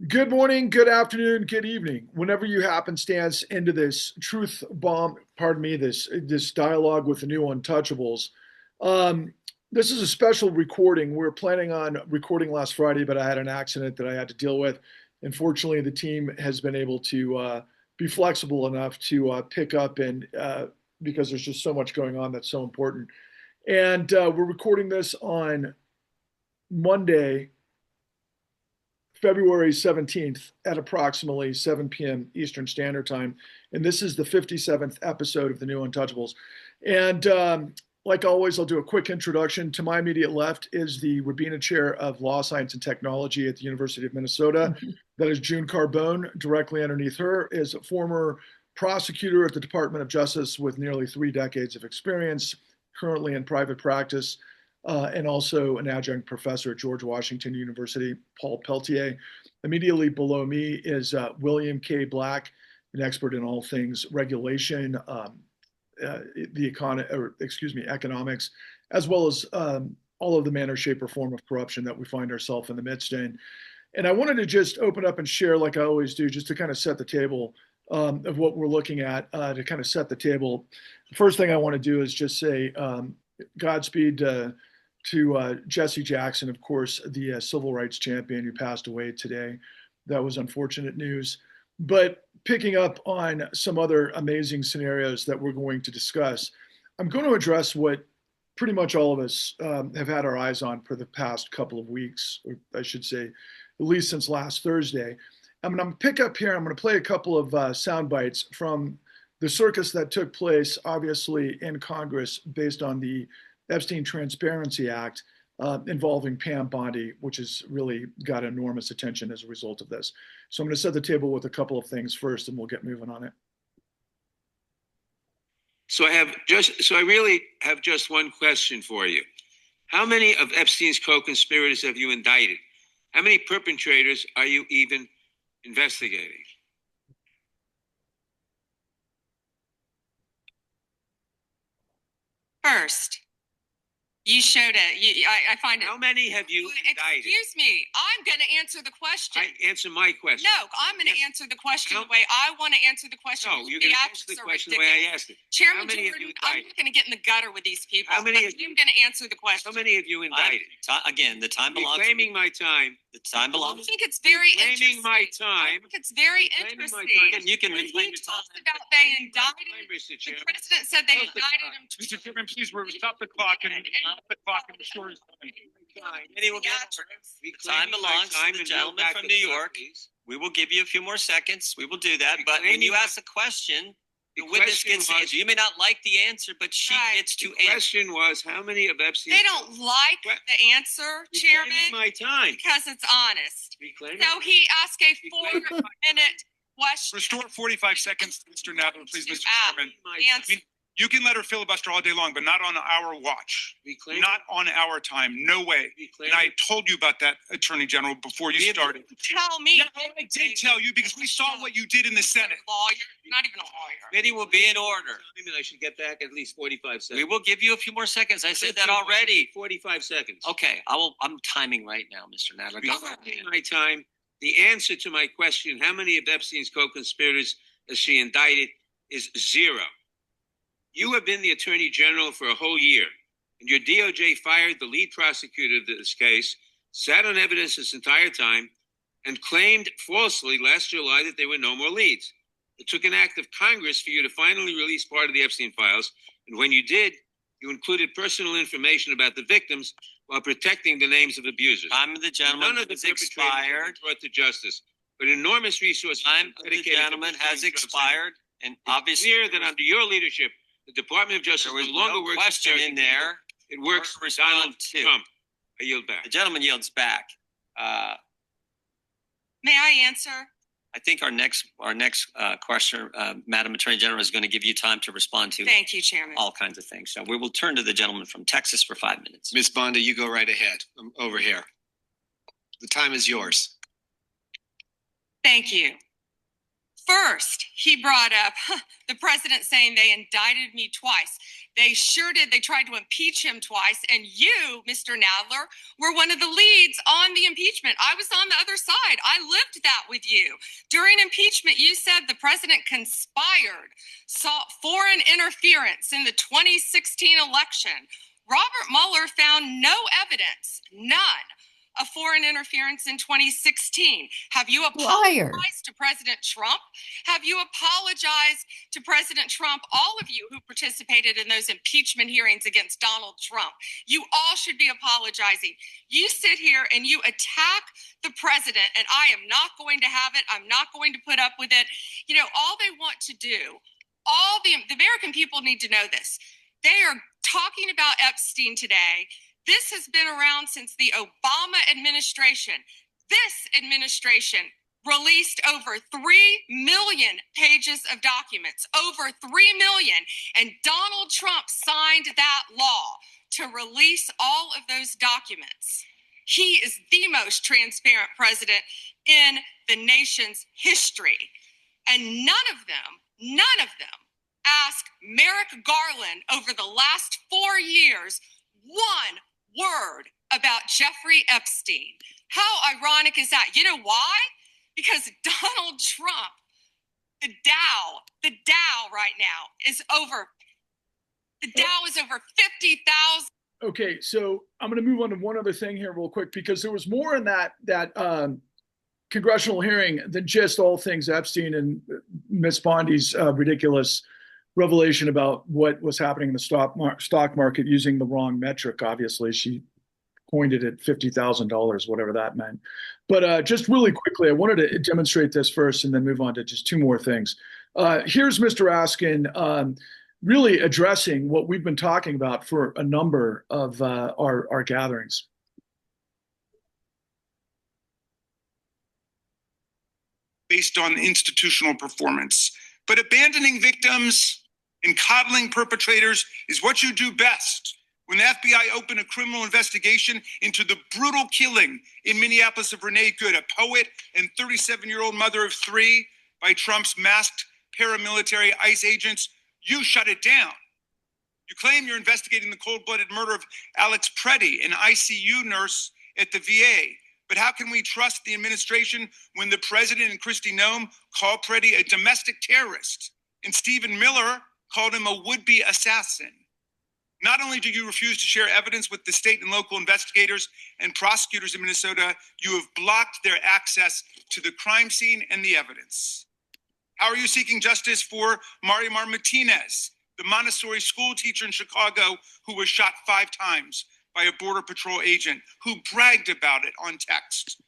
Good morning, good afternoon, good evening. Whenever you happenstance into this truth bomb, pardon me, this dialogue with the new Untouchables. Um, this is a special recording. We were planning on recording last Friday, but I had an accident that I had to deal with. Unfortunately, the team has been able to be flexible enough to pick up and because there's just so much going on that's so important. And we're recording this on Monday, February 17th at approximately 7 p.m. Eastern Standard Time. And this is the 57th episode of the new Untouchables. And like always, I'll do a quick introduction. To my immediate left is the Rabina Chair of Law, Science, and Technology at the University of Minnesota. That is June Carbone. Directly underneath her is a former prosecutor at the Department of Justice with nearly 3 decades of experience, currently in private practice and also an adjunct professor at George Washington University, Paul Peltier. Immediately below me is William K. Black, an expert in all things regulation, economics, as well as all of the manner, shape, or form of corruption that we find ourselves in the midst in. And I wanted to just open up and share, like I always do, just to kind of set the table of what we're looking at, to kind of set the table. The first thing I want to do is just say Godspeed to Jesse Jackson, of course, the civil rights champion who passed away today. That was unfortunate news. But picking up on some other amazing scenarios that we're going to discuss, I'm going to address what pretty much all of us have had our eyes on for the past couple of weeks, or I should say, at least since last Thursday. I'm going to pick up here. I'm going to play a couple of sound bites from the circus that took place, obviously, in Congress based on the Epstein Transparency Act involving Pam Bondi, which has really got enormous attention as a result of this. So I'm going to set the table with a couple of things first, and we'll get moving on it. So I really have just one question for you. How many of Epstein's co-conspirators have you indicted? How many perpetrators are you even investigating? First, you showed it. I find it. How many have you indicted? Excuse me. I'm going to answer the question. Answer my question. No, I'm going to answer the question the way I want to answer the question. No, you're going to answer the question the way I asked it. Chairman Jordan, I'm not going to get in the gutter with these people. I'm going to answer the question. How many have you indicted? Again, the time belongs. Reclaiming my time. The time belongs. I think it's very Reclaiming interesting. my time. I think it's very interesting. You can When reclaim he your time. talked about they indicted. Mr. The Chairman. president said they indicted him. Mr. Chairman, please stop the clock and restore his time. The time belongs to the gentleman from New York. We will give you a few more seconds. We will do that. But when you ask a question, the witness gets to answer. You may not like the answer, but she gets to answer. The question was, how many of Epstein's... They don't like the answer, Chairman, my time. because it's honest. Reclaiming So he asked a 4-minute question. Restore 45 seconds to Mr. Nadler, please, Mr. Chairman. Answer. You can let her filibuster all day long, but not on our watch. Not on our time. No way. And I told you about that, Attorney General, before you started. Tell me. Yeah, I did tell you because we saw what you did in the Senate. Lawyer. Not even a lawyer. Committee will be in order. I should get back at least 45 seconds. We will give you a few more seconds. I said that already. 45 seconds. Okay, I'm timing right now, Mr. Nadler. Reclaiming my time. The answer to my question, how many of Epstein's co-conspirators has she indicted, is 0. You have been the Attorney General for a whole year, and your DOJ fired the lead prosecutor of this case, sat on evidence this entire time, and claimed falsely last July that there were no more leads. It took an act of Congress for you to finally release part of the Epstein files, and when you did, you included personal information about the victims while protecting the names of abusers. Time of the gentleman None of the has perpetrators expired. were brought to justice, but enormous resources. Time of the gentleman has expired, and obviously it's clear that under your leadership, the Department of Justice there was no longer no works. question in there. It works for Donald Trump. I yield back. The gentleman yields back. May I answer? I think our next question, Madam Attorney General, is going to give you time to respond to. Thank you, Chairman. All kinds of things. So we will turn to the gentleman from Texas for 5 minutes. Ms. Bondi, you go right ahead. I'm over here. The time is yours. Thank you. First, he brought up the president saying they indicted me twice. They sure did. They tried to impeach him twice. And you, Mr. Nadler, were one of the leads on the impeachment. I was on the other side. I lived that with you. During impeachment, you said the president conspired, sought foreign interference in the 2016 election. Robert Mueller found no evidence, none, of foreign interference in 2016. Have you apologized to President Trump? Have you apologized to President Trump, all of you who participated in those impeachment hearings against Donald Trump? You all should be apologizing. You sit here and you attack the president, and I am not going to have it. I'm not going to put up with it. You know, all they want to do, all the American people need to know this. They are talking about Epstein today. This has been around since the Obama administration. This administration released over 3 million pages of documents, over 3 million. And Donald Trump signed that law to release all of those documents. He is the most transparent president in the nation's history. And none of them asked Merrick Garland over the last 4 years one word about Jeffrey Epstein. How ironic is that? You know why? Because Donald Trump, the Dow right now is over 50,000. Okay, so I'm going to move on to one other thing here real quick, because there was more in that congressional hearing than just all things Epstein and Miss Bondi's ridiculous revelation about what was happening in the stock market using the wrong metric. Obviously, she coined it at $50,000, whatever that meant. But just really quickly, I wanted to demonstrate this first and then move on to just two more things. Here's Mr. Askin really addressing what we've been talking about for a number of our gatherings. Based on institutional performance. But abandoning victims and coddling perpetrators is what you do best. When the FBI opened a criminal investigation into the brutal killing in Minneapolis of Renee Good, a poet and 37-year-old mother of 3, by Trump's masked paramilitary ICE agents, you shut it down. You claim you're investigating the cold-blooded murder of Alex Preddy, an ICU nurse at the VA. But how can we trust the administration when the president and Kristi Noem call Preddy a domestic terrorist and Stephen Miller called him a would-be assassin? Not only do you refuse to share evidence with the state and local investigators and prosecutors in Minnesota, you have blocked their access to the crime scene and the evidence. How are you seeking justice for Marimar Martinez, the Montessori school teacher in Chicago who was shot 5 times by a Border Patrol agent who bragged about it on text?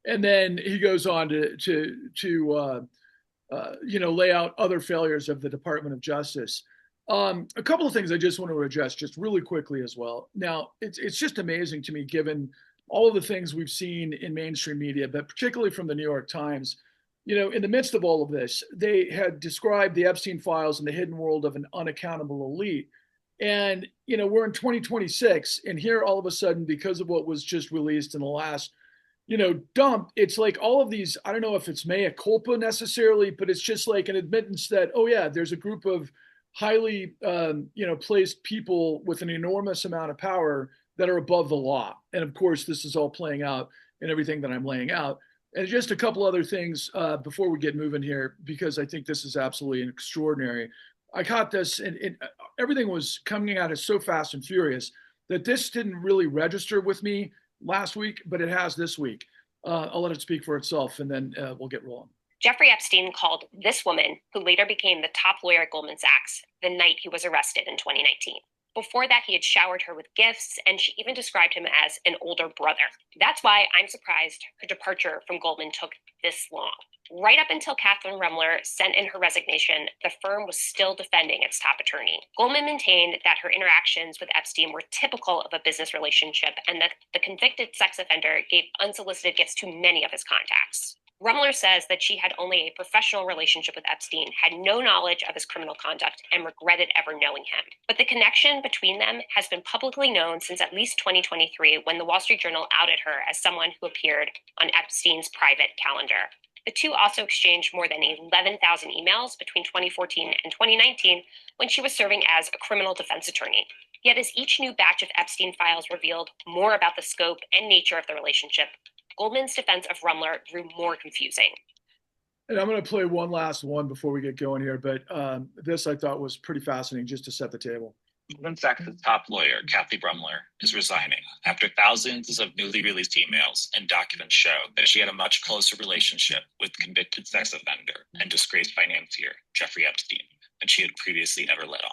And then he goes on to lay out other failures of the Department of Justice. A couple of things I just want to address just really quickly as well. Now, it's just amazing to me, given all of the things we've seen in mainstream media, but particularly from the New York Times. You know, in the midst of all of this, they had described the Epstein files and the hidden world of an unaccountable elite. And, you know, we're in 2026, and here all of a sudden, because of what was just released in the last, dump, it's like all of these, I don't know if it's mea culpa necessarily, but it's just like an admittance that, oh yeah, there's a group of highly, placed people with an enormous amount of power that are above the law. And of course, this is all playing out in everything that I'm laying out. And just a couple other things before we get moving here, because I think this is absolutely extraordinary. I caught this, and everything was coming at us so fast and furious that this didn't really register with me last week, but it has this week. I'll let it speak for itself, and then we'll get rolling. Jeffrey Epstein called this woman, who later became the top lawyer at Goldman Sachs, the night he was arrested in 2019. Before that, he had showered her with gifts, and she even described him as an older brother. That's why I'm surprised her departure from Goldman took this long. Right up until Catherine Remler sent in her resignation, the firm was still defending its top attorney. Goldman maintained that her interactions with Epstein were typical of a business relationship, and that the convicted sex offender gave unsolicited gifts to many of his contacts. Remler says that she had only a professional relationship with Epstein, had no knowledge of his criminal conduct, and regretted ever knowing him. But the connection between them has been publicly known since at least 2023, when the Wall Street Journal outed her as someone who appeared on Epstein's private calendar. The two also exchanged more than 11,000 emails between 2014 and 2019 when she was serving as a criminal defense attorney. Yet as each new batch of Epstein files revealed more about the scope and nature of the relationship, Goldman's defense of Rumler grew more confusing. And I'm going to play one last one before we get going here, but this I thought was pretty fascinating just to set the table. Goldman Sachs' top lawyer, Kathy Rumler, is resigning after thousands of newly released emails and documents show that she had a much closer relationship with convicted sex offender and disgraced financier Jeffrey Epstein than she had previously ever let on.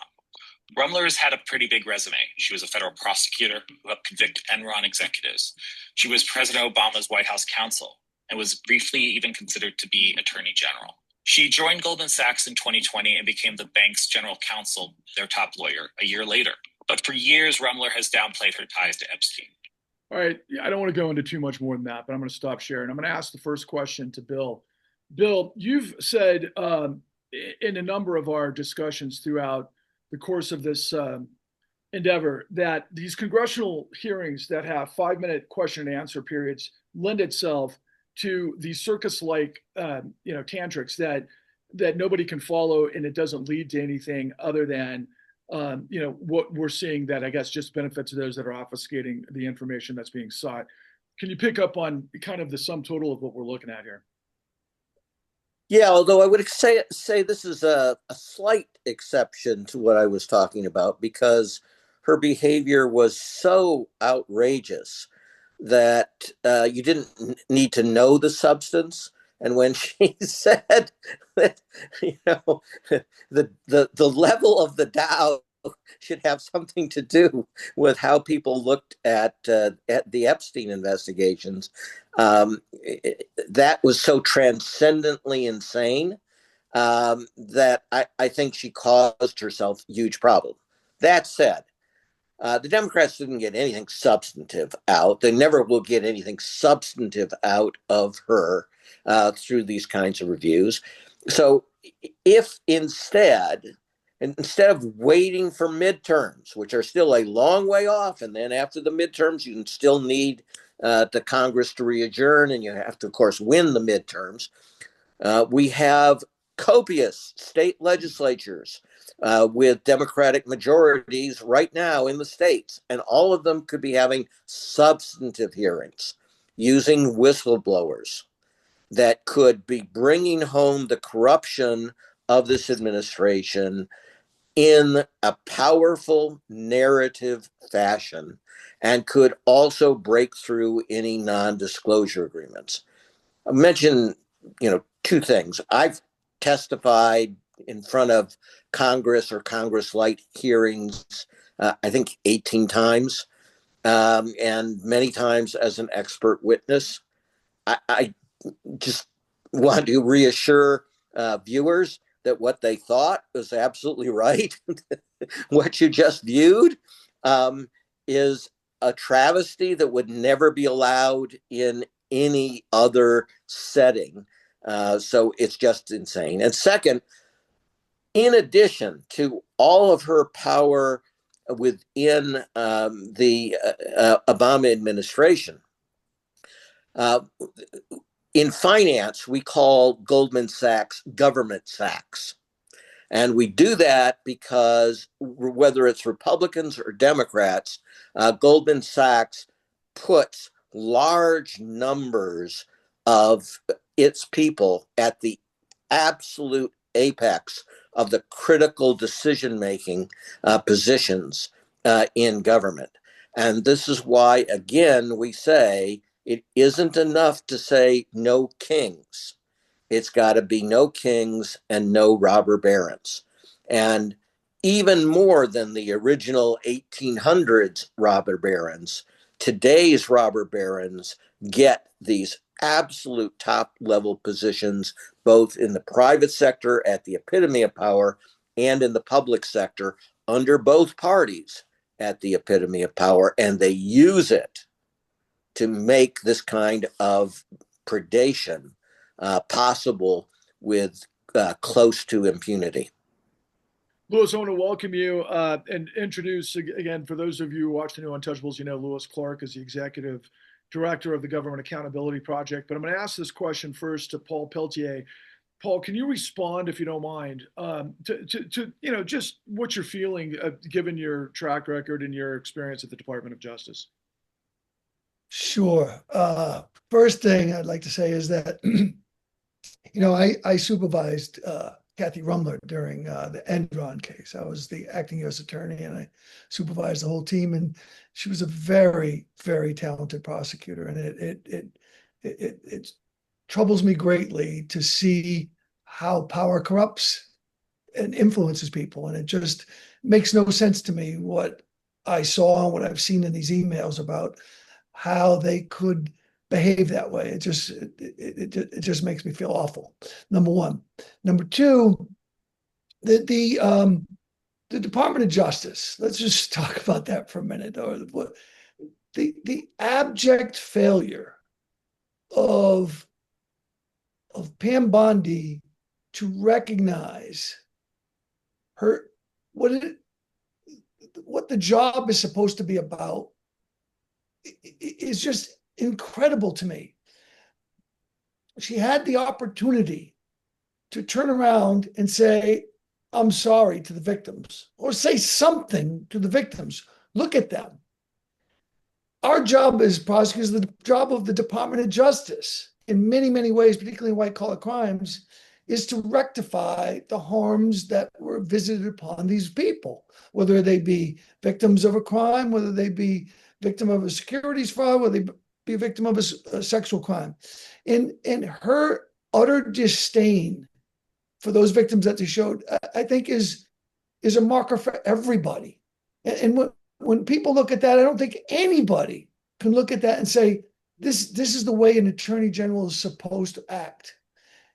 Rumler has had a pretty big resume. She was a federal prosecutor who helped convict Enron executives. She was President Obama's White House counsel and was briefly even considered to be Attorney General. She joined Goldman Sachs in 2020 and became the bank's general counsel, their top lawyer, a year later. But for years, Rumler has downplayed her ties to Epstein. All right, I don't want to go into too much more than that, but I'm going to stop sharing. I'm going to ask the first question to Bill. Bill, you've said in a number of our discussions throughout the course of this endeavor that these congressional hearings that have 5-minute question and answer periods lend itself to these circus-like, tantrics that nobody can follow, and it doesn't lead to anything other than, what we're seeing that I guess just benefits those that are obfuscating the information that's being sought. Can you pick up on kind of the sum total of what we're looking at here? Yeah, although I would say this is a slight exception to what I was talking about, because her behavior was so outrageous that you didn't need to know the substance. And when she said that, the level of the Dow should have something to do with how people looked at the Epstein investigations, that was so transcendently insane that I think she caused herself huge problem. That said, the Democrats didn't get anything substantive out. They never will get anything substantive out of her through these kinds of reviews. So if instead of waiting for midterms, which are still a long way off, and then after the midterms, you can still need the Congress to re-adjourn, and you have to, of course, win the midterms. We have copious state legislatures with Democratic majorities right now in the states, and all of them could be having substantive hearings using whistleblowers that could be bringing home the corruption of this administration in a powerful narrative fashion, and could also break through any non-disclosure agreements. I mentioned, two things. I've testified in front of Congress or Congress-like hearings, I think 18 times, and many times as an expert witness. I just want to reassure viewers that what they thought was absolutely right. What you just viewed is a travesty that would never be allowed in any other setting. So it's just insane. And second, in addition to all of her power within the Obama administration, in finance, we call Goldman Sachs government Sachs. And we do that because whether it's Republicans or Democrats, Goldman Sachs puts large numbers of its people at the absolute apex of the critical decision-making positions in government. And this is why, again, we say it isn't enough to say no kings. It's got to be no kings and no robber barons. And even more than the original 1800s robber barons, today's robber barons get these absolute top level positions, both in the private sector at the epitome of power and in the public sector under both parties at the epitome of power. And they use it to make this kind of predation possible with close to impunity. Louis, I want to welcome you and introduce again, for those of you who watch the new Untouchables, Louis Clark is the executive director of the Government Accountability Project. But I'm going to ask this question first to Paul Peltier. Paul, can you respond, if you don't mind, to just what you're feeling given your track record and your experience at the Department of Justice? Sure. First thing I'd like to say is that, I supervised Kathy Rumler during the Enron case. I was the acting U.S. attorney, and I supervised the whole team. And she was a very, very talented prosecutor. And it troubles me greatly to see how power corrupts and influences people. And it just makes no sense to me what I saw and what I've seen in these emails about how they could behave that way. It just makes me feel awful. Number one. Number two, the Department of Justice. Let's just talk about that for a minute. Or the abject failure of Pam Bondi to recognize what the job is supposed to be about is just incredible to me. She had the opportunity to turn around and say, I'm sorry to the victims, or say something to the victims. Look at them. Our job as prosecutors, the job of the Department of Justice, in many, many ways, particularly in white-collar crimes, is to rectify the harms that were visited upon these people, whether they be victims of a crime, whether they be victim of a securities fraud, whether they be a victim of a sexual crime. And her utter disdain for those victims that they showed, I think is a marker for everybody. And when people look at that, I don't think anybody can look at that and say, this is the way an attorney general is supposed to act.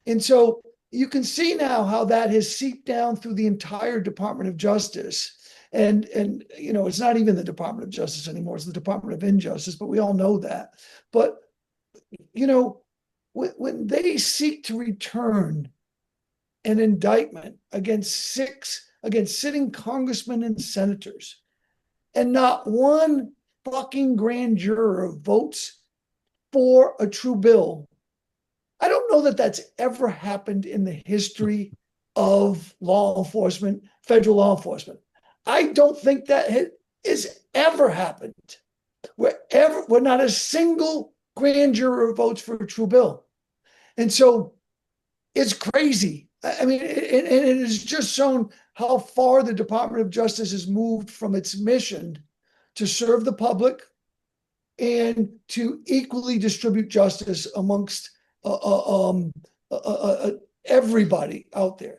And so you can see now how that has seeped down through the entire Department of Justice. And it's not even the Department of Justice anymore. It's the Department of Injustice, but we all know that. But, when they seek to return an indictment against sitting congressmen and senators, and not one fucking grand juror votes for a true bill, I don't know that that's ever happened in the history of law enforcement, federal law enforcement. I don't think that has ever happened where not a single grand juror votes for a true bill. And so it's crazy. I mean, and it has just shown how far the Department of Justice has moved from its mission to serve the public and to equally distribute justice amongst everybody out there.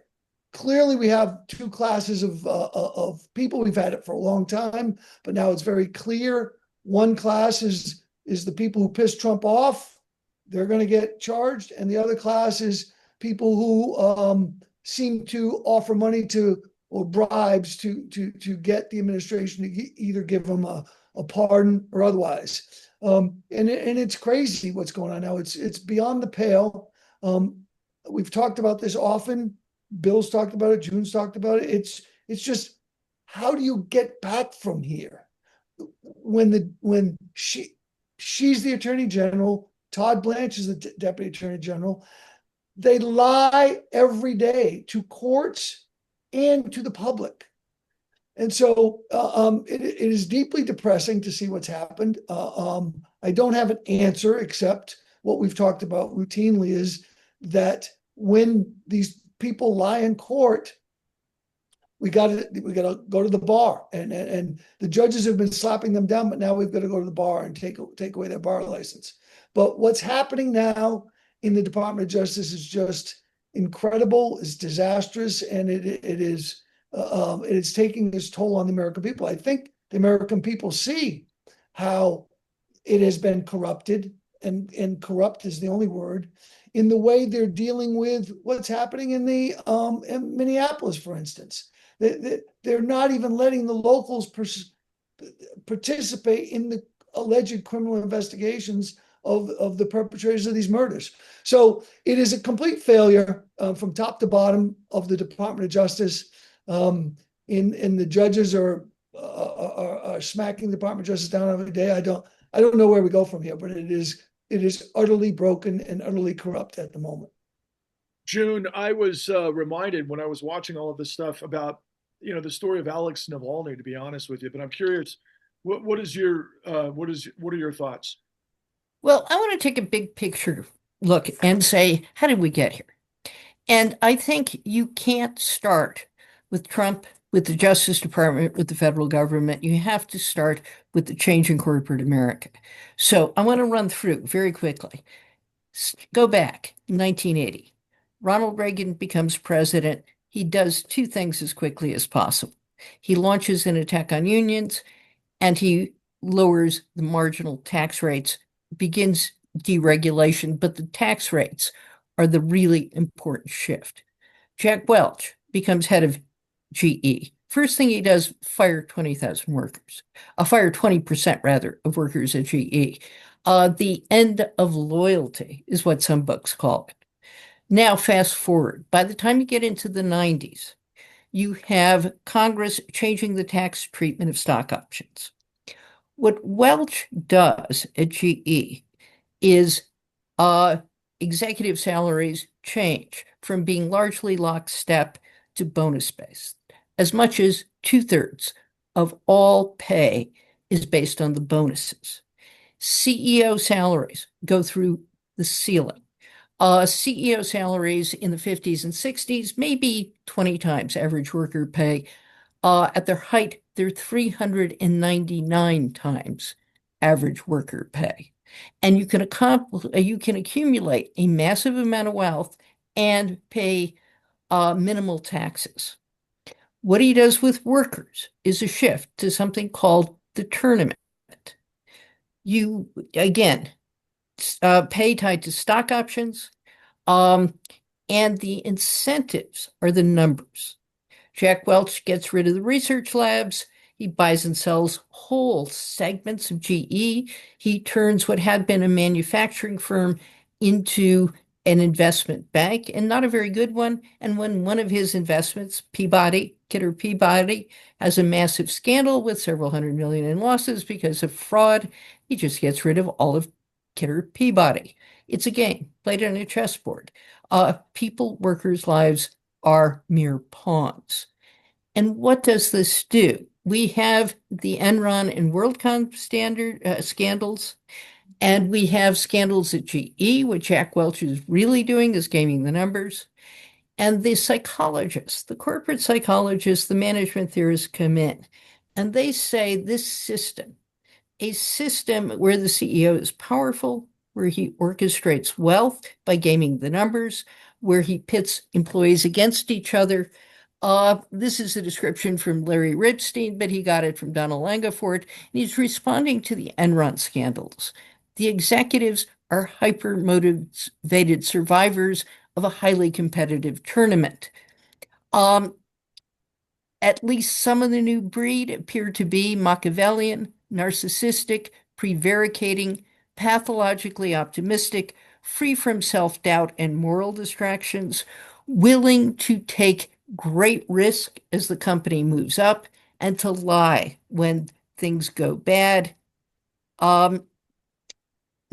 Clearly, we have two classes of people. We've had it for a long time, but now it's very clear. One class is the people who piss Trump off. They're going to get charged. And the other class is people who seem to offer money or bribes to get the administration to either give them a pardon or otherwise. And it's crazy what's going on now. It's beyond the pale. We've talked about this often. Bill's talked about it. June's talked about it. It's just, how do you get back from here? When she's the Attorney General, Todd Blanche is the Deputy Attorney General. They lie every day to courts and to the public. And so it is deeply depressing to see what's happened. I don't have an answer except what we've talked about routinely is that when these people lie in court, we got to go to the bar, and the judges have been slapping them down, but now we've got to go to the bar and take away their bar license. But what's happening now in the Department of Justice is just incredible. It's disastrous, and it is taking its toll on the American people. I think the American people see how it has been corrupted, and corrupt is the only word, in the way they're dealing with what's happening in in Minneapolis, for instance. They're not even letting the locals participate in the alleged criminal investigations of the perpetrators of these murders. So it is a complete failure from top to bottom of the Department of Justice. And the judges are smacking the Department of Justice down every day. I don't know where we go from here, but it is utterly broken and utterly corrupt at the moment. June, I was reminded when I was watching all of this stuff about, the story of Alex Navalny, to be honest with you, but I'm curious, what are your thoughts? Well, I want to take a big picture look and say, how did we get here? And I think you can't start with Trump, with the Justice Department, with the federal government. You have to start with the change in corporate America. So I want to run through very quickly. Go back, 1980. Ronald Reagan becomes president. He does two things as quickly as possible. He launches an attack on unions, and he lowers the marginal tax rates, begins deregulation, but the tax rates are the really important shift. Jack Welch becomes head of GE. First thing he does, fire 20,000 workers, fire 20% rather of workers at GE. The end of loyalty is what some books call it. Now, fast forward. By the time you get into the 90s, you have Congress changing the tax treatment of stock options. What Welch does at GE is executive salaries change from being largely lockstep to bonus-based. As much as 2/3 of all pay is based on the bonuses. CEO salaries go through the ceiling. CEO salaries in the 50s and 60s, maybe 20 times average worker pay. At their height, they're 399 times average worker pay. And you can accumulate a massive amount of wealth and pay minimal taxes. What he does with workers is a shift to something called the tournament. You, again, pay tied to stock options, and the incentives are the numbers. Jack Welch gets rid of the research labs. He buys and sells whole segments of GE. He turns what had been a manufacturing firm into an investment bank, and not a very good one. And when one of his investments, Kidder Peabody, has a massive scandal with several hundred million in losses because of fraud, he just gets rid of all of Kidder Peabody. It's a game played on a chessboard. Workers' lives are mere pawns. And what does this do? We have the Enron and WorldCom scandals, and we have scandals at GE. What Jack Welch is really doing is gaming the numbers. And the psychologists, the corporate psychologists, the management theorists come in, and they say this system, a system where the CEO is powerful, where he orchestrates wealth by gaming the numbers, where he pits employees against each other. This is a description from Larry Epstein, but he got it from Donald Langafort, and he's responding to the Enron scandals. The executives are hyper-motivated survivors of a highly competitive tournament. At least some of the new breed appear to be Machiavellian, narcissistic, prevaricating, pathologically optimistic, free from self-doubt and moral distractions, willing to take great risk as the company moves up and to lie when things go bad.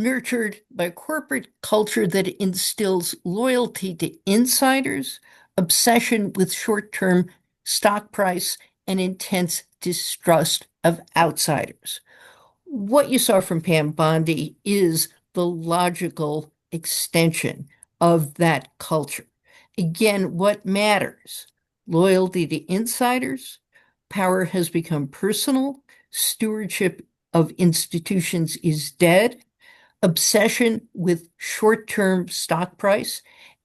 Nurtured by a corporate culture that instills loyalty to insiders, obsession with short-term stock price, and intense distrust of outsiders. What you saw from Pam Bondi is the logical extension of that culture. Again, what matters? Loyalty to insiders, power has become personal, stewardship of institutions is dead, obsession with short-term stock price.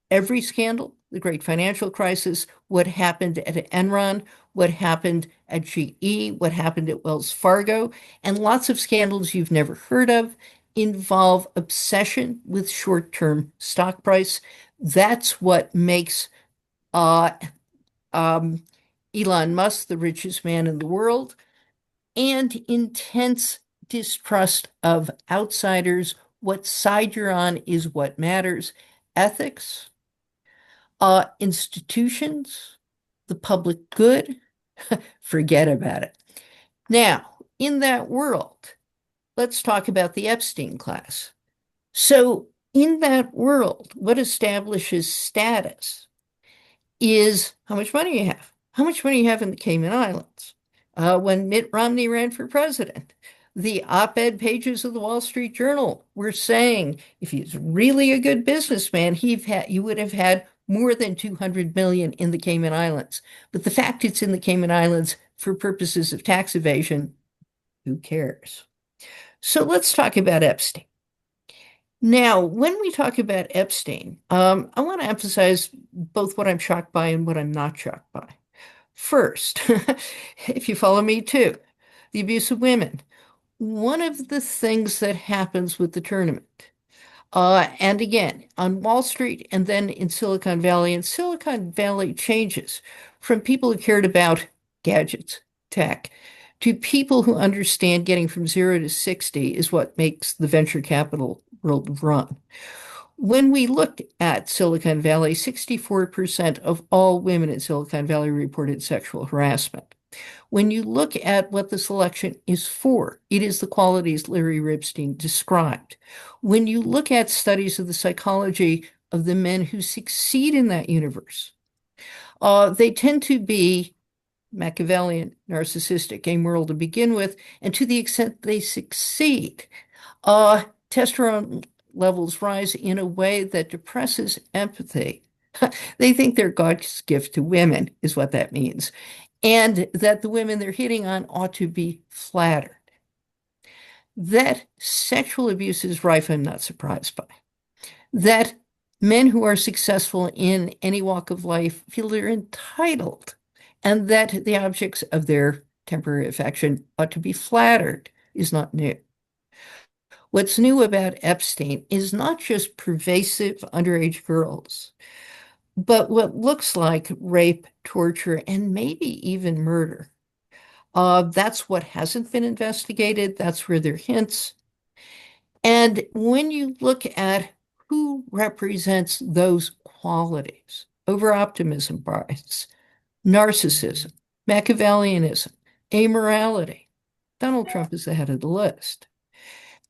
Every scandal, the great financial crisis, what happened at Enron, what happened at GE, what happened at Wells Fargo, and lots of scandals you've never heard of involve obsession with short-term stock price. That's what makes Elon Musk the richest man in the world, and intense distrust of outsiders. What side you're on is what matters. Ethics, institutions, the public good, forget about it. Now, in that world, let's talk about the Epstein class. So, in that world, what establishes status is how much money you have. How much money you have in the Cayman Islands. When Mitt Romney ran for president, the op-ed pages of the Wall Street Journal were saying if he's really a good businessman, you would have had more than 200 million in the Cayman Islands. But the fact it's in the Cayman Islands for purposes of tax evasion, who cares? So let's talk about Epstein. Now, when we talk about Epstein, I want to emphasize both what I'm shocked by and what I'm not shocked by. First, if you follow me too, the abuse of women. One of the things that happens with the tournament, and again, on Wall Street and then in Silicon Valley, and Silicon Valley changes from people who cared about gadgets, tech, to people who understand getting from 0 to 60 is what makes the venture capital world run. When we looked at Silicon Valley, 64% of all women in Silicon Valley reported sexual harassment. When you look at what the selection is for, it is the qualities Larry Epstein described. When you look at studies of the psychology of the men who succeed in that universe, they tend to be Machiavellian, narcissistic, amoral to begin with, and to the extent they succeed, testosterone levels rise in a way that depresses empathy. They think they're God's gift to women, is what that means, and that the women they're hitting on ought to be flattered. That sexual abuse is rife, I'm not surprised by. That men who are successful in any walk of life feel they're entitled, and that the objects of their temporary affection ought to be flattered is not new. What's new about Epstein is not just pervasive underage girls, but what looks like rape, torture, and maybe even murder. That's what hasn't been investigated. That's where there are hints. And when you look at who represents those qualities, over-optimism bias, narcissism, Machiavellianism, amorality, Donald Trump is the head of the list.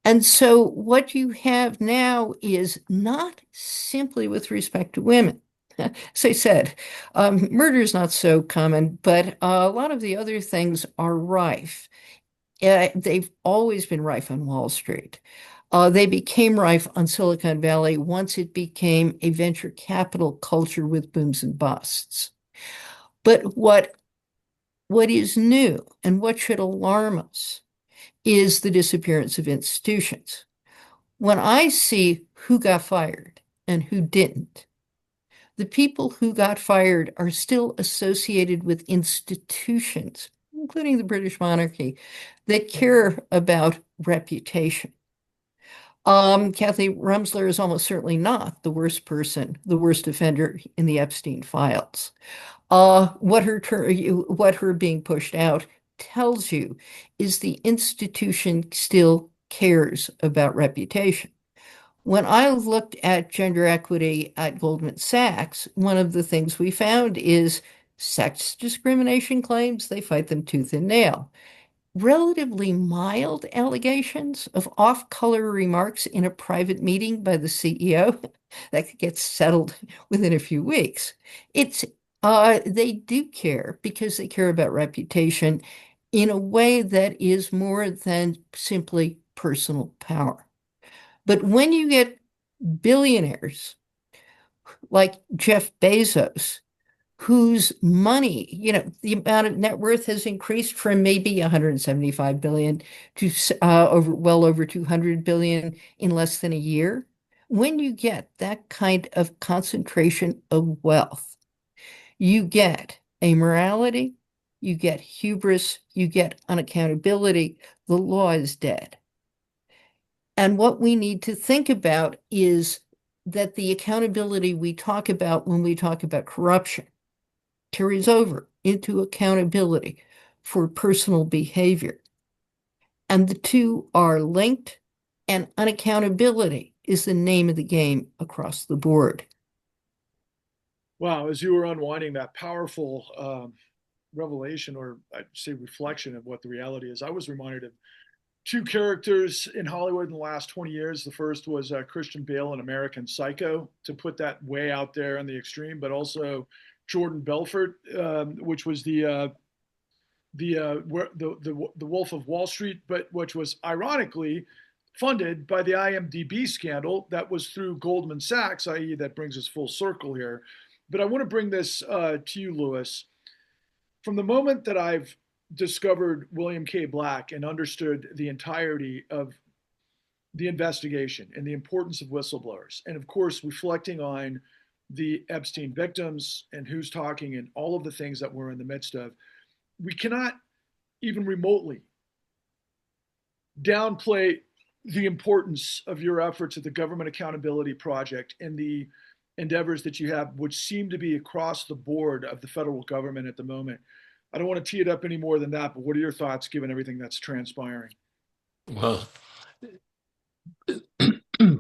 And so what you have now is not simply with respect to women. As I said, murder is not so common, but a lot of the other things are rife. They've always been rife on Wall Street. They became rife on Silicon Valley once it became a venture capital culture with booms and busts. But what is new and what should alarm us is the disappearance of institutions. When I see who got fired and who didn't, the people who got fired are still associated with institutions, including the British monarchy, that care about reputation. Kathy Rumsler is almost certainly not the worst person, the worst offender in the Epstein files. What her being pushed out tells you is the institution still cares about reputation. When I looked at gender equity at Goldman Sachs, one of the things we found is sex discrimination claims, they fight them tooth and nail. Relatively mild allegations of off-color remarks in a private meeting by the CEO that gets settled within a few weeks. They do care because they care about reputation in a way that is more than simply personal power. But when you get billionaires like Jeff Bezos, whose money, the amount of net worth has increased from maybe 175 billion to well over 200 billion in less than a year. When you get that kind of concentration of wealth, you get amorality, you get hubris, you get unaccountability. The law is dead. And what we need to think about is that the accountability we talk about when we talk about corruption carries over into accountability for personal behavior. And the two are linked, and unaccountability is the name of the game across the board. Wow, as you were unwinding that powerful revelation, or I'd say reflection of what the reality is, I was reminded of two characters in Hollywood in the last 20 years. The first was Christian Bale in American Psycho, to put that way out there in the extreme, but also Jordan Belfort, which was the Wolf of Wall Street, but which was ironically funded by the IMDb scandal that was through Goldman Sachs, i.e., that brings us full circle here. But I want to bring this to you, Lewis. From the moment that I've discovered William K. Black and understood the entirety of the investigation and the importance of whistleblowers, and of course, reflecting on the Epstein victims and who's talking and all of the things that we're in the midst of, we cannot even remotely downplay the importance of your efforts at the Government Accountability Project and the endeavors that you have, which seem to be across the board of the federal government at the moment. I don't want to tee it up any more than that, but what are your thoughts given everything that's transpiring? Well,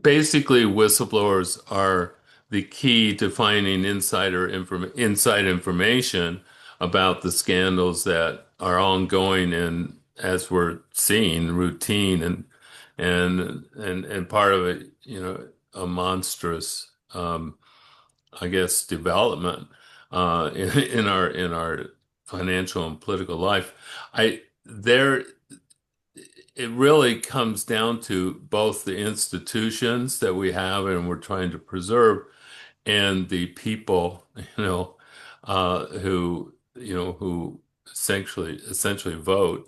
basically, whistleblowers are the key to finding inside information about the scandals that are ongoing and, as we're seeing, routine and part of it, a monstrous, I guess, development in our financial and political life. It really comes down to both the institutions that we have and we're trying to preserve, and the people, who essentially vote.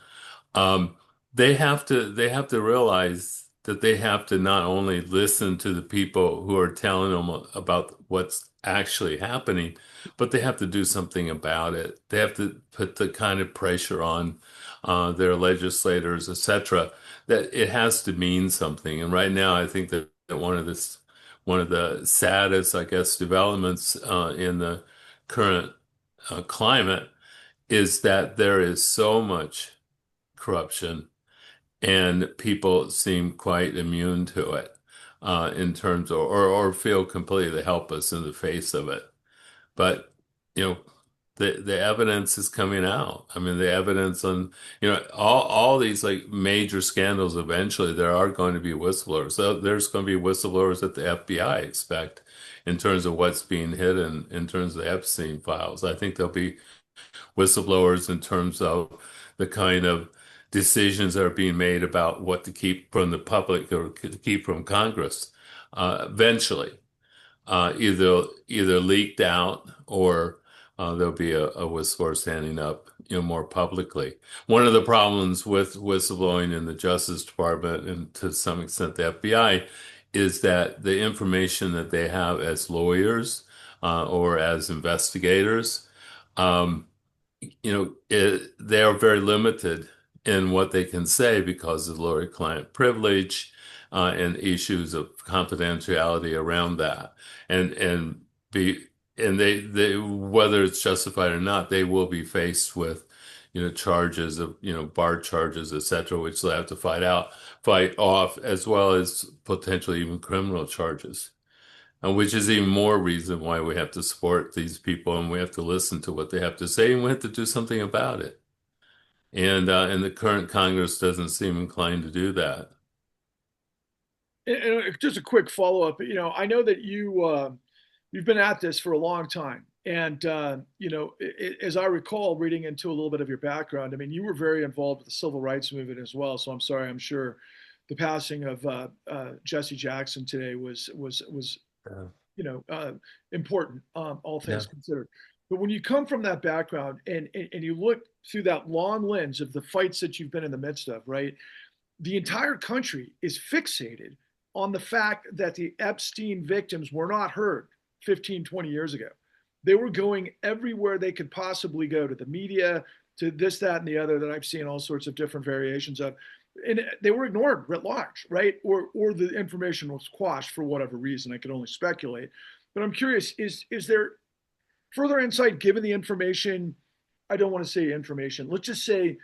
They have to realize that they have to not only listen to the people who are telling them about what's actually happening, but they have to do something about it. They have to put the kind of pressure on their legislators, etc., that it has to mean something. And right now, I think that one of the saddest, I guess, developments in the current climate is that there is so much corruption, and people seem quite immune to it in terms of, or feel completely helpless in the face of it. But, the evidence is coming out. I mean, the evidence on, all these like major scandals, eventually there are going to be whistleblowers. So there's going to be whistleblowers at the FBI, I expect, in terms of what's being hidden in terms of the Epstein files. I think there'll be whistleblowers in terms of the kind of decisions that are being made about what to keep from the public or to keep from Congress, eventually, either leaked out or there'll be a whistleblower standing up, more publicly. One of the problems with whistleblowing in the Justice Department and to some extent the FBI is that the information that they have as lawyers or as investigators, they are very limited in what they can say because of lawyer-client privilege and issues of confidentiality around that, and they whether it's justified or not, they will be faced with charges of bar charges, etc., which they have to fight off, as well as potentially even criminal charges. And which is even more reason why we have to support these people and we have to listen to what they have to say and we have to do something about it. And the current Congress doesn't seem inclined to do that. And just a quick follow-up. I know that you've been at this for a long time, and as I recall, reading into a little bit of your background, I mean, you were very involved with the civil rights movement as well. So I'm sure the passing of Jesse Jackson today was important, all things considered. But when you come from that background and you look through that long lens of the fights that you've been in the midst of, right? The entire country is fixated on the fact that the Epstein victims were not heard 15, 20 years ago. They were going everywhere they could possibly go, to the media, to this, that, and the other that I've seen all sorts of different variations of. And they were ignored writ large, right? Or the information was quashed for whatever reason. I could only speculate. But I'm curious, is there further insight given the information? I don't want to say information. Let's just say,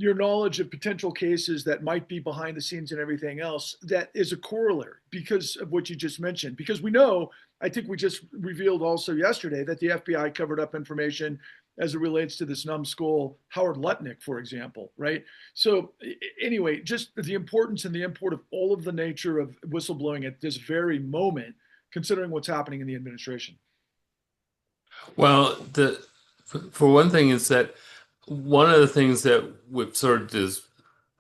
your knowledge of potential cases that might be behind the scenes and everything else, that is a corollary because of what you just mentioned. Because we know, I think we just revealed also yesterday that the FBI covered up information as it relates to this numbskull Howard Lutnick, for example, right? So anyway, just the importance and the import of all of the nature of whistleblowing at this very moment, considering what's happening in the administration. Well, for one thing is that one of the things that we've sort of just,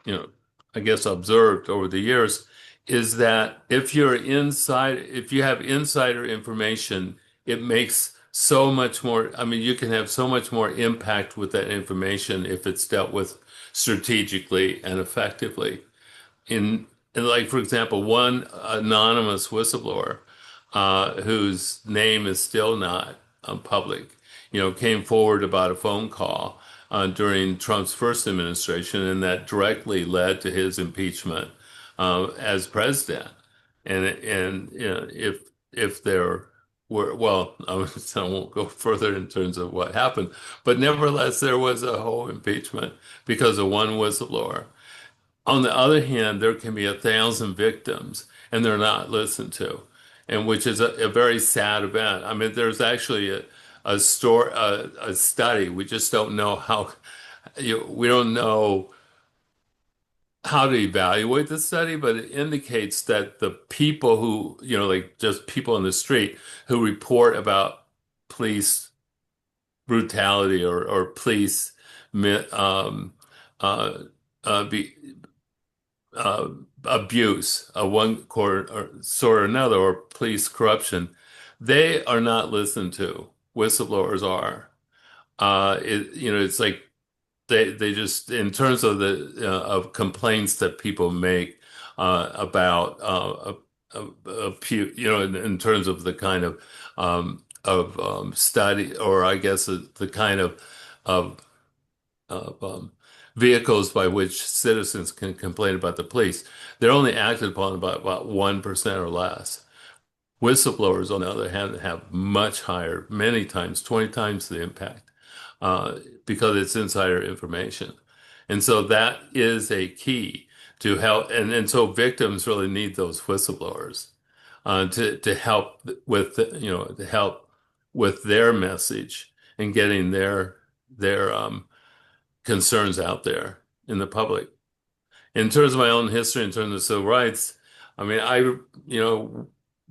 I guess observed over the years is that if you have insider information, it makes so much more, I mean, you can have so much more impact with that information if it's dealt with strategically and effectively. Like, for example, one anonymous whistleblower, whose name is still not public, came forward about a phone call during Trump's first administration, and that directly led to his impeachment as president. And if there were, well, I won't go further in terms of what happened, but nevertheless, there was a whole impeachment because of one whistleblower. On the other hand, there can be 1,000 victims and they're not listened to, and which is a very sad event. I mean, there's actually a study. We just don't know how, we don't know how to evaluate the study, but it indicates that the people who, like just people on the street who report about police brutality or police um, uh, be, abuse of one sort or another, or police corruption, they are not listened to. Whistleblowers are. It's like they just, in terms of the of complaints that people make about in terms of the kind of study, or I guess the kind of vehicles by which citizens can complain about the police, they're only acted upon by about 1% or less. Whistleblowers, on the other hand, have much higher, many times, 20 times the impact, because it's insider information. And so that is a key to help. And so victims really need those whistleblowers to help with, to help with their message and getting their concerns out there in the public. In terms of my own history, in terms of civil rights, I mean,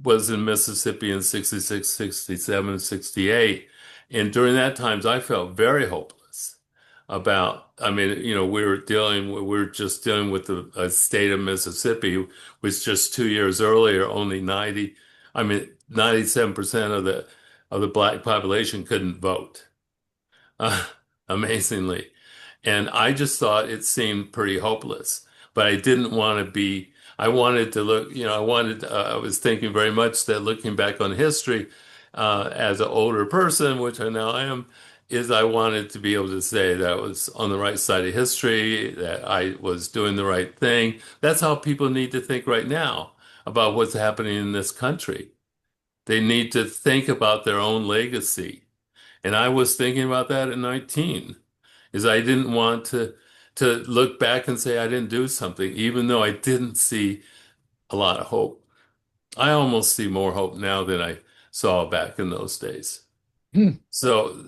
was in Mississippi in 66, 67, 68. And during that times, I felt very hopeless about, I mean, we were just dealing with the state of Mississippi, which just 2 years earlier, only 97% of the black population couldn't vote. Amazingly. And I just thought it seemed pretty hopeless, but I didn't want to be, I wanted to look, I was thinking very much that looking back on history as an older person, which I now am, is I wanted to be able to say that I was on the right side of history, that I was doing the right thing. That's how people need to think right now about what's happening in this country. They need to think about their own legacy. And I was thinking about that at 19, is I didn't want to look back and say I didn't do something, even though I didn't see a lot of hope. I almost see more hope now than I saw back in those days. So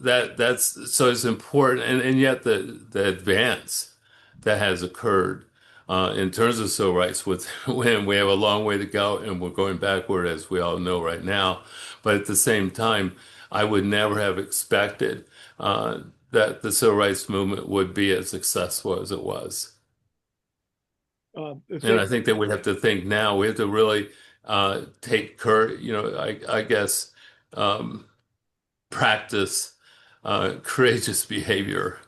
so it's important, and yet the advance that has occurred in terms of civil rights, when we have a long way to go and we're going backward, as we all know right now. But at the same time, I would never have expected that the civil rights movement would be as successful as it was. And I think that we have to think now. We have to really take courage. I guess practice courageous behavior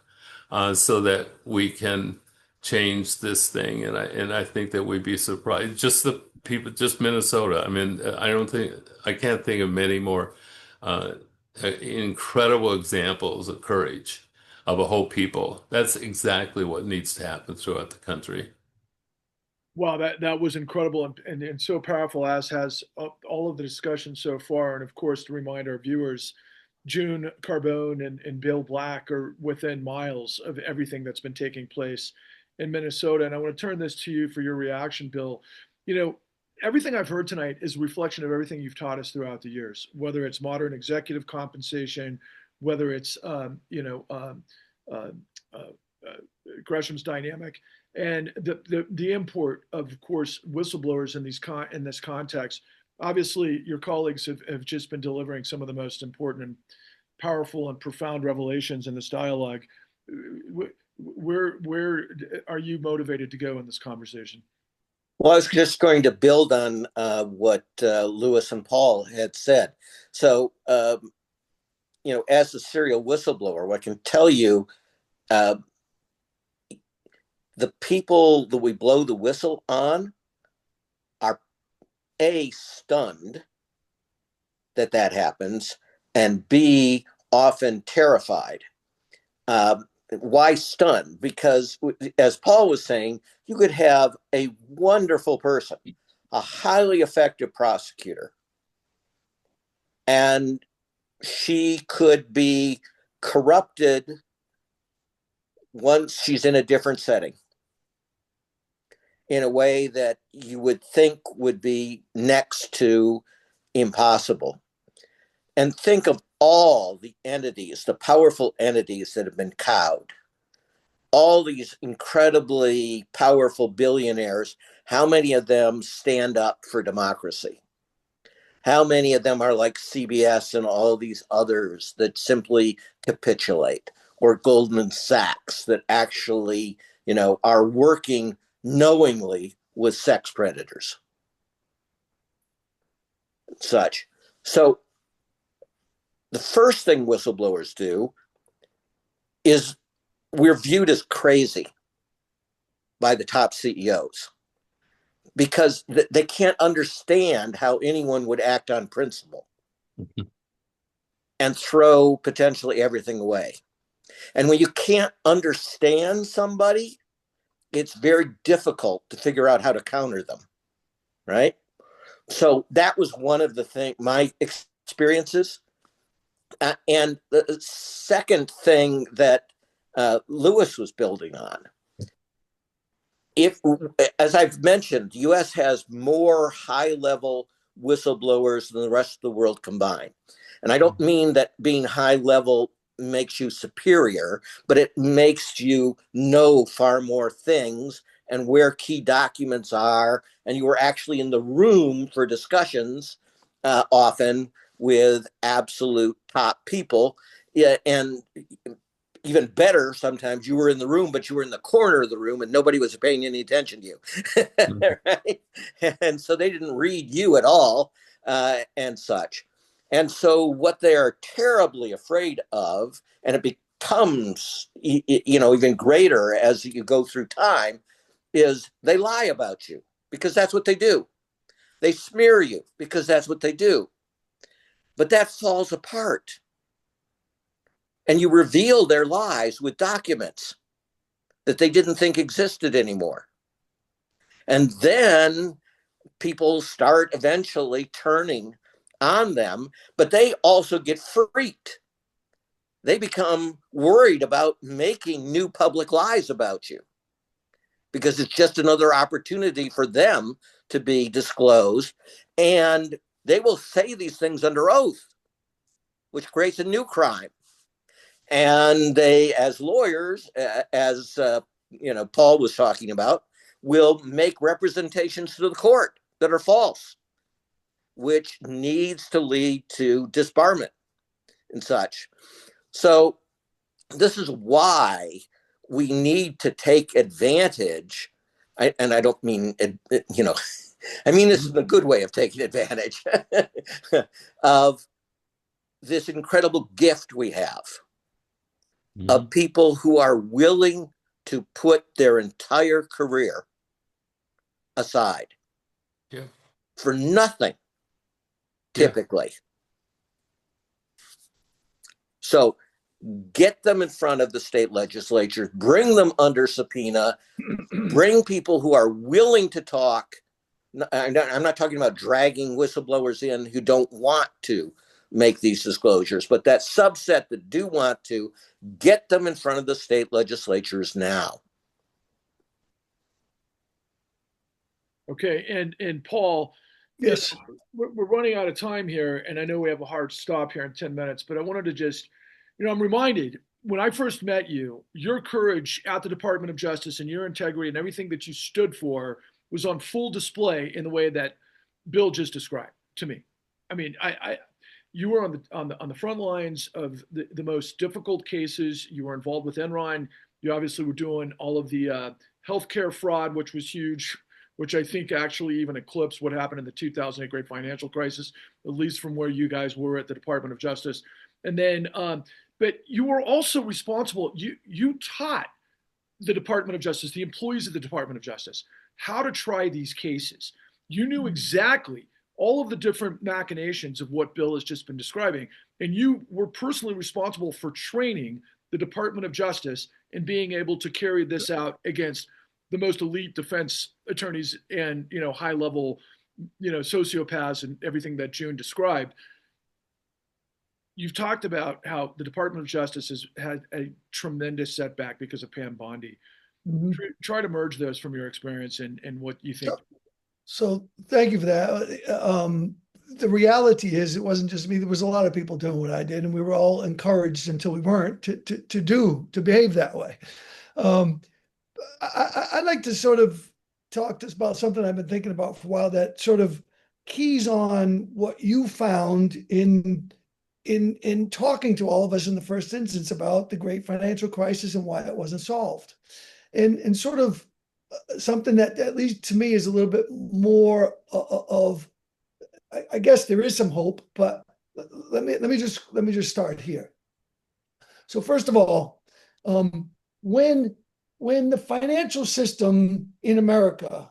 so that we can change this thing. And I think that we'd be surprised. Just the people, just Minnesota. I mean, I can't think of many more incredible examples of courage of a whole people. That's exactly what needs to happen throughout the country. Wow, that was incredible and so powerful, as has all of the discussion so far. And of course, to remind our viewers June Carbone and Bill Black are within miles of everything that's been taking place in Minnesota. And I want to turn this to you for your reaction, Bill. You know, everything I've heard tonight is a reflection of everything you've taught us throughout the years, whether it's modern executive compensation, whether it's, uh, Gresham's dynamic, and the import of course, whistleblowers in this context. Obviously, your colleagues have just been delivering some of the most important and powerful and profound revelations in this dialogue. Where are you motivated to go in this conversation? Well, I was just going to build on what Lewis and Paul had said. So, as a serial whistleblower, I can tell you, the people that we blow the whistle on are A, stunned that happens, and B, often terrified. Why stunned? Because, as Paul was saying, you could have a wonderful person, a highly effective prosecutor, and she could be corrupted once she's in a different setting, in a way that you would think would be next to impossible. And think of all the entities, the powerful entities that have been cowed, all these incredibly powerful billionaires. How many of them stand up for democracy? How many of them are like CBS and all these others that simply capitulate, or Goldman Sachs that actually, are working knowingly with sex predators, such. So the first thing whistleblowers do is we're viewed as crazy by the top CEOs because they can't understand how anyone would act on principle and throw potentially everything away. And when you can't understand somebody, it's very difficult to figure out how to counter them, right? So that was one of the my experiences. And the second thing that Lewis was building on, as I've mentioned, the U.S. has more high-level whistleblowers than the rest of the world combined. And I don't mean that being high-level makes you superior, but it makes you know far more things and where key documents are. And you were actually in the room for discussions, often with absolute top people. Yeah, and even better, sometimes you were in the room, but you were in the corner of the room and nobody was paying any attention to you. Right? And so they didn't read you at all, and such. And so what they are terribly afraid of, and it becomes even greater as you go through time, is they lie about you because that's what they do. They smear you because that's what they do. But that falls apart. And you reveal their lies with documents that they didn't think existed anymore. And then people start eventually turning on them, but they also get freaked. They become worried about making new public lies about you because it's just another opportunity for them to be disclosed. And they will say these things under oath, which creates a new crime. And they, as lawyers, as Paul was talking about, will make representations to the court that are false, which needs to lead to disbarment and such. So this is why we need to take advantage, and I don't mean, I mean this in a good way of taking advantage of this incredible gift we have of people who are willing to put their entire career aside for nothing, typically. So get them in front of the state legislature, bring them under subpoena, bring people who are willing to talk. I'm not talking about dragging whistleblowers in who don't want to make these disclosures, but that subset that do want to, get them in front of the state legislatures now. Okay, and Paul, Yes. we're running out of time here, and I know we have a hard stop here in 10 minutes, but I wanted to just, I'm reminded when I first met you, your courage at the Department of Justice and your integrity and everything that you stood for was on full display in the way that Bill just described to me. I mean, you were on the front lines of the most difficult cases. You were involved with Enron. You obviously were doing all of the healthcare fraud, which was huge, which I think actually even eclipsed what happened in the 2008 great financial crisis, at least from where you guys were at the Department of Justice. And then, but you were also responsible. You taught the Department of Justice, the employees of the Department of Justice, how to try these cases. You knew exactly all of the different machinations of what Bill has just been describing. And you were personally responsible for training the Department of Justice and being able to carry this out against the most elite defense attorneys and, high level, sociopaths and everything that June described. You've talked about how the Department of Justice has had a tremendous setback because of Pam Bondi. Mm-hmm. Try to merge those from your experience and what you think. So thank you for that. The reality is it wasn't just me. There was a lot of people doing what I did, and we were all encouraged until we weren't to behave that way. I'd like to sort of talk to us about something I've been thinking about for a while that sort of keys on what you found in talking to all of us in the first instance about the great financial crisis and why it wasn't solved. And sort of something that, at least to me, is a little bit more of, I guess there is some hope, but let me just start here. So first of all, when the financial system in America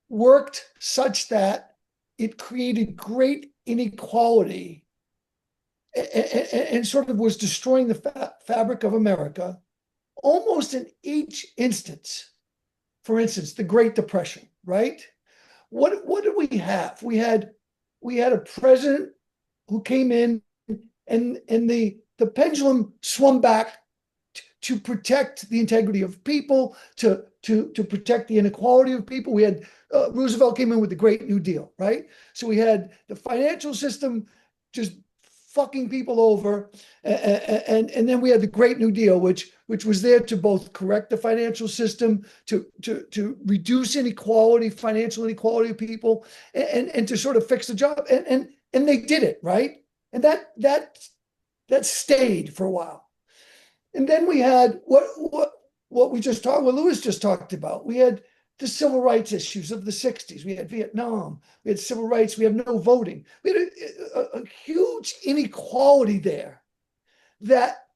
worked such that it created great inequality and sort of was destroying the fabric of America, almost in each instance, for instance, the Great Depression, right? What did we have? We had a president who came in and the pendulum swung back to protect the integrity of people, to protect the inequality of people. We had Roosevelt came in with the Great New Deal, right? So we had the financial system just fucking people over, and then we had the Great New Deal, which was there to both correct the financial system, to reduce inequality, financial inequality of people, and to sort of fix the job, and they did it, right? And that stayed for a while. And then we had what we just talked, what Lewis just talked about. We had the civil rights issues of the 60s. We had Vietnam. We had civil rights. We had no voting. We had a huge inequality there. That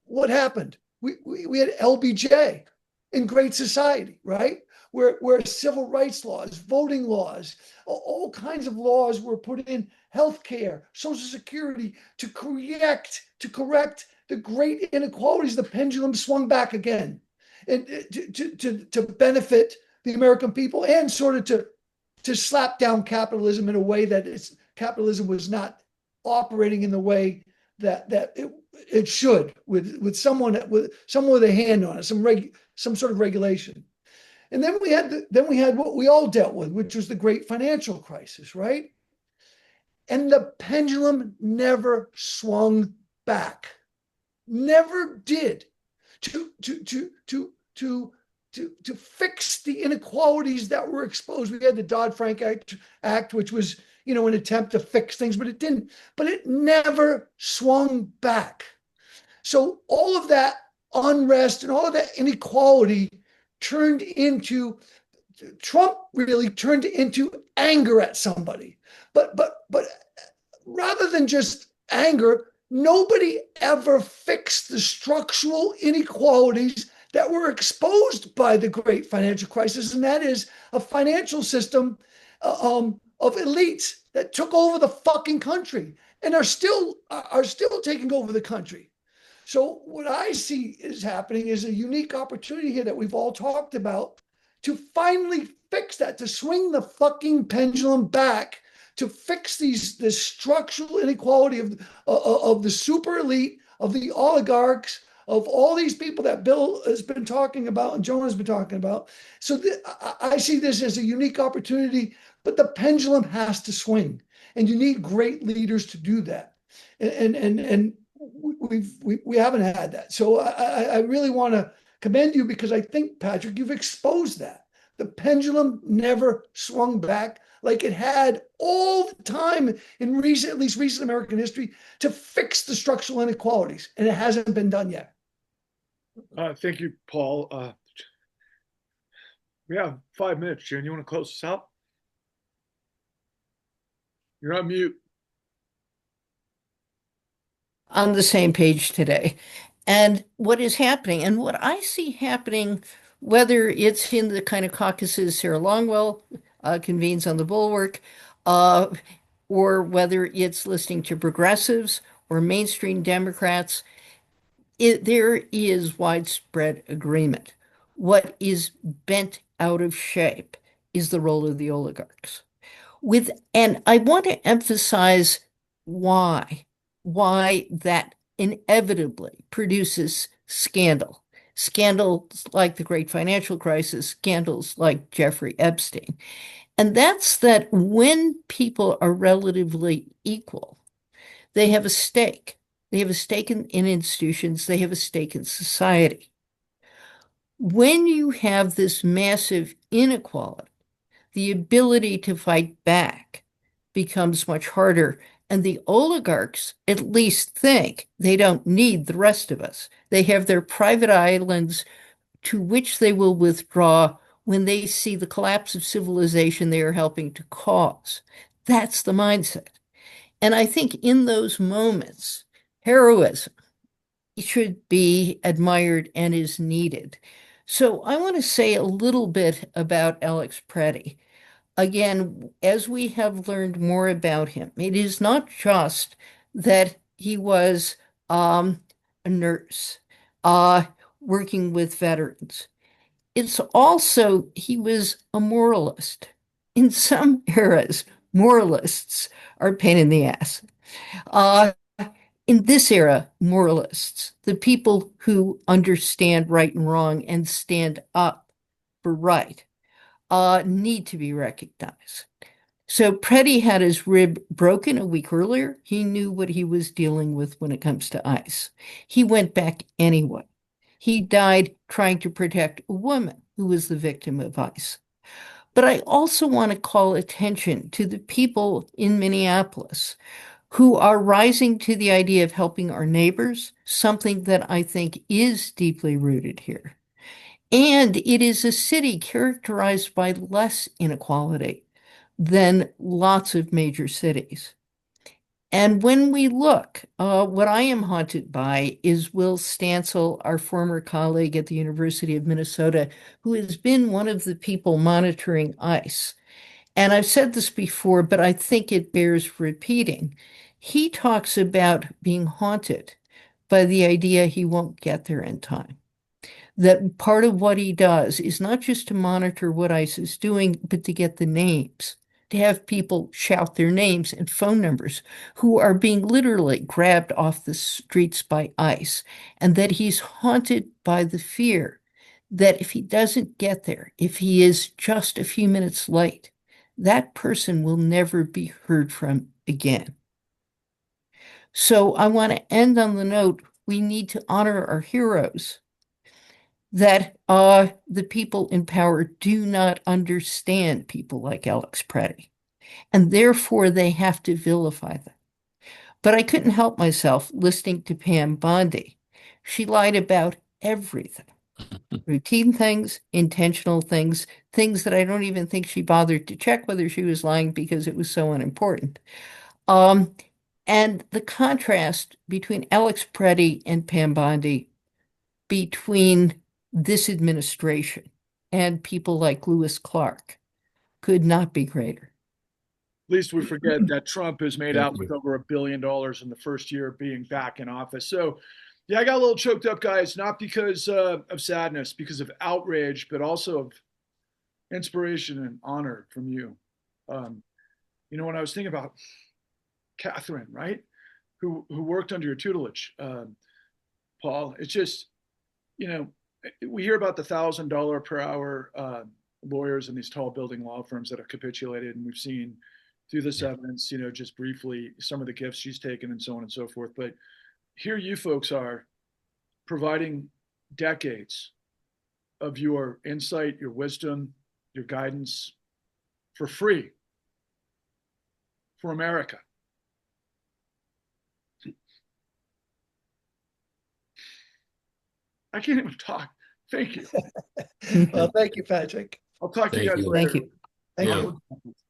what happened? We had LBJ in Great Society, right? Where civil rights laws, voting laws, all kinds of laws were put in, healthcare, Social Security, to correct the great inequalities. The pendulum swung back again, and to benefit the American people, and sort of to slap down capitalism in a way that capitalism was not operating in the way that it should, with someone with a hand on it, some sort of regulation. And then we had what we all dealt with, which was the great financial crisis, right? And the pendulum never swung back, never did, to fix the inequalities that were exposed. We had the Dodd-Frank Act, which was, an attempt to fix things, but it didn't. But it never swung back. So all of that unrest and all of that inequality Trump really turned into anger at somebody. But rather than just anger, nobody ever fixed the structural inequalities that were exposed by the great financial crisis, and that is a financial system of elites that took over the fucking country and are still taking over the country. So what I see is happening is a unique opportunity here that we've all talked about to finally fix that, to swing the fucking pendulum back to fix this structural inequality of the super elite, of the oligarchs, of all these people that Bill has been talking about and Joan has been talking about. So I see this as a unique opportunity, but the pendulum has to swing, and you need great leaders to do that. And we haven't had that. So I really want to commend you, because I think, Patrick, you've exposed that. The pendulum never swung back like it had all the time in at least recent American history, to fix the structural inequalities, and it hasn't been done yet. Thank you, Paul. We have 5 minutes, Jen. You want to close this out? You're on mute. On the same page today. And what is happening, and what I see happening, whether it's in the kind of caucuses Sarah Longwell convenes on the Bulwark, or whether it's listening to progressives or mainstream Democrats, there is widespread agreement. What is bent out of shape is the role of the oligarchs. And I want to emphasize why that inevitably produces scandal. Scandals like the great financial crisis, scandals like Jeffrey Epstein. And that's that when people are relatively equal, they have a stake. They have a stake in institutions, they have a stake in society. When you have this massive inequality, the ability to fight back becomes much harder. And the oligarchs at least think they don't need the rest of us. They have their private islands to which they will withdraw when they see the collapse of civilization they are helping to cause. That's the mindset. And I think in those moments, heroism should be admired and is needed. So I want to say a little bit about Alex Preddy. Again, as we have learned more about him, it is not just that he was a nurse working with veterans. It's also he was a moralist. In some eras, moralists are a pain in the ass. Uh, in this era, moralists, the people who understand right and wrong and stand up for right, need to be recognized. So Preddy had his rib broken a week earlier. He knew what he was dealing with when it comes to ICE. He went back anyway. He died trying to protect a woman who was the victim of ICE. But I also want to call attention to the people in Minneapolis who are rising to the idea of helping our neighbors, something that I think is deeply rooted here. And it is a city characterized by less inequality than lots of major cities. And when we look, what I am haunted by is Will Stansel, our former colleague at the University of Minnesota, who has been one of the people monitoring ICE. And I've said this before, but I think it bears repeating. He talks about being haunted by the idea he won't get there in time. That part of what he does is not just to monitor what ICE is doing, but to get the names, to have people shout their names and phone numbers who are being literally grabbed off the streets by ICE, and that he's haunted by the fear that if he doesn't get there, if he is just a few minutes late, that person will never be heard from again. So I want to end on the note, we need to honor our heroes, that the people in power do not understand people like Alex Preddy, and therefore they have to vilify them. But I couldn't help myself listening to Pam Bondi. She lied about everything. Routine things, intentional things, things that I don't even think she bothered to check whether she was lying because it was so unimportant. And the contrast between Alex Preddy and Pam Bondi, between this administration and people like Lewis Clark, could not be greater. At least we forget that Trump has made out with over $1 billion in the first year of being back in office. So, yeah, I got a little choked up, guys, not because of sadness, because of outrage, but also of inspiration and honor from you. You know, when I was thinking about Catherine, right, who worked under your tutelage, Paul, it's just, you know, we hear about the $1,000 per hour lawyers in these tall building law firms that have capitulated, and we've seen through this evidence, you know, just briefly some of the gifts she's taken and so on and so forth. But here you folks are providing decades of your insight, your wisdom, your guidance for free for America. I can't even talk. Thank you. Well, thank you, Patrick. I'll talk to you guys Thank you. later. Thank you. Thank Yeah. you.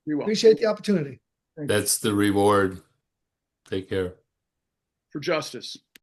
Be well. Appreciate the opportunity. That's the reward. Take care. For justice.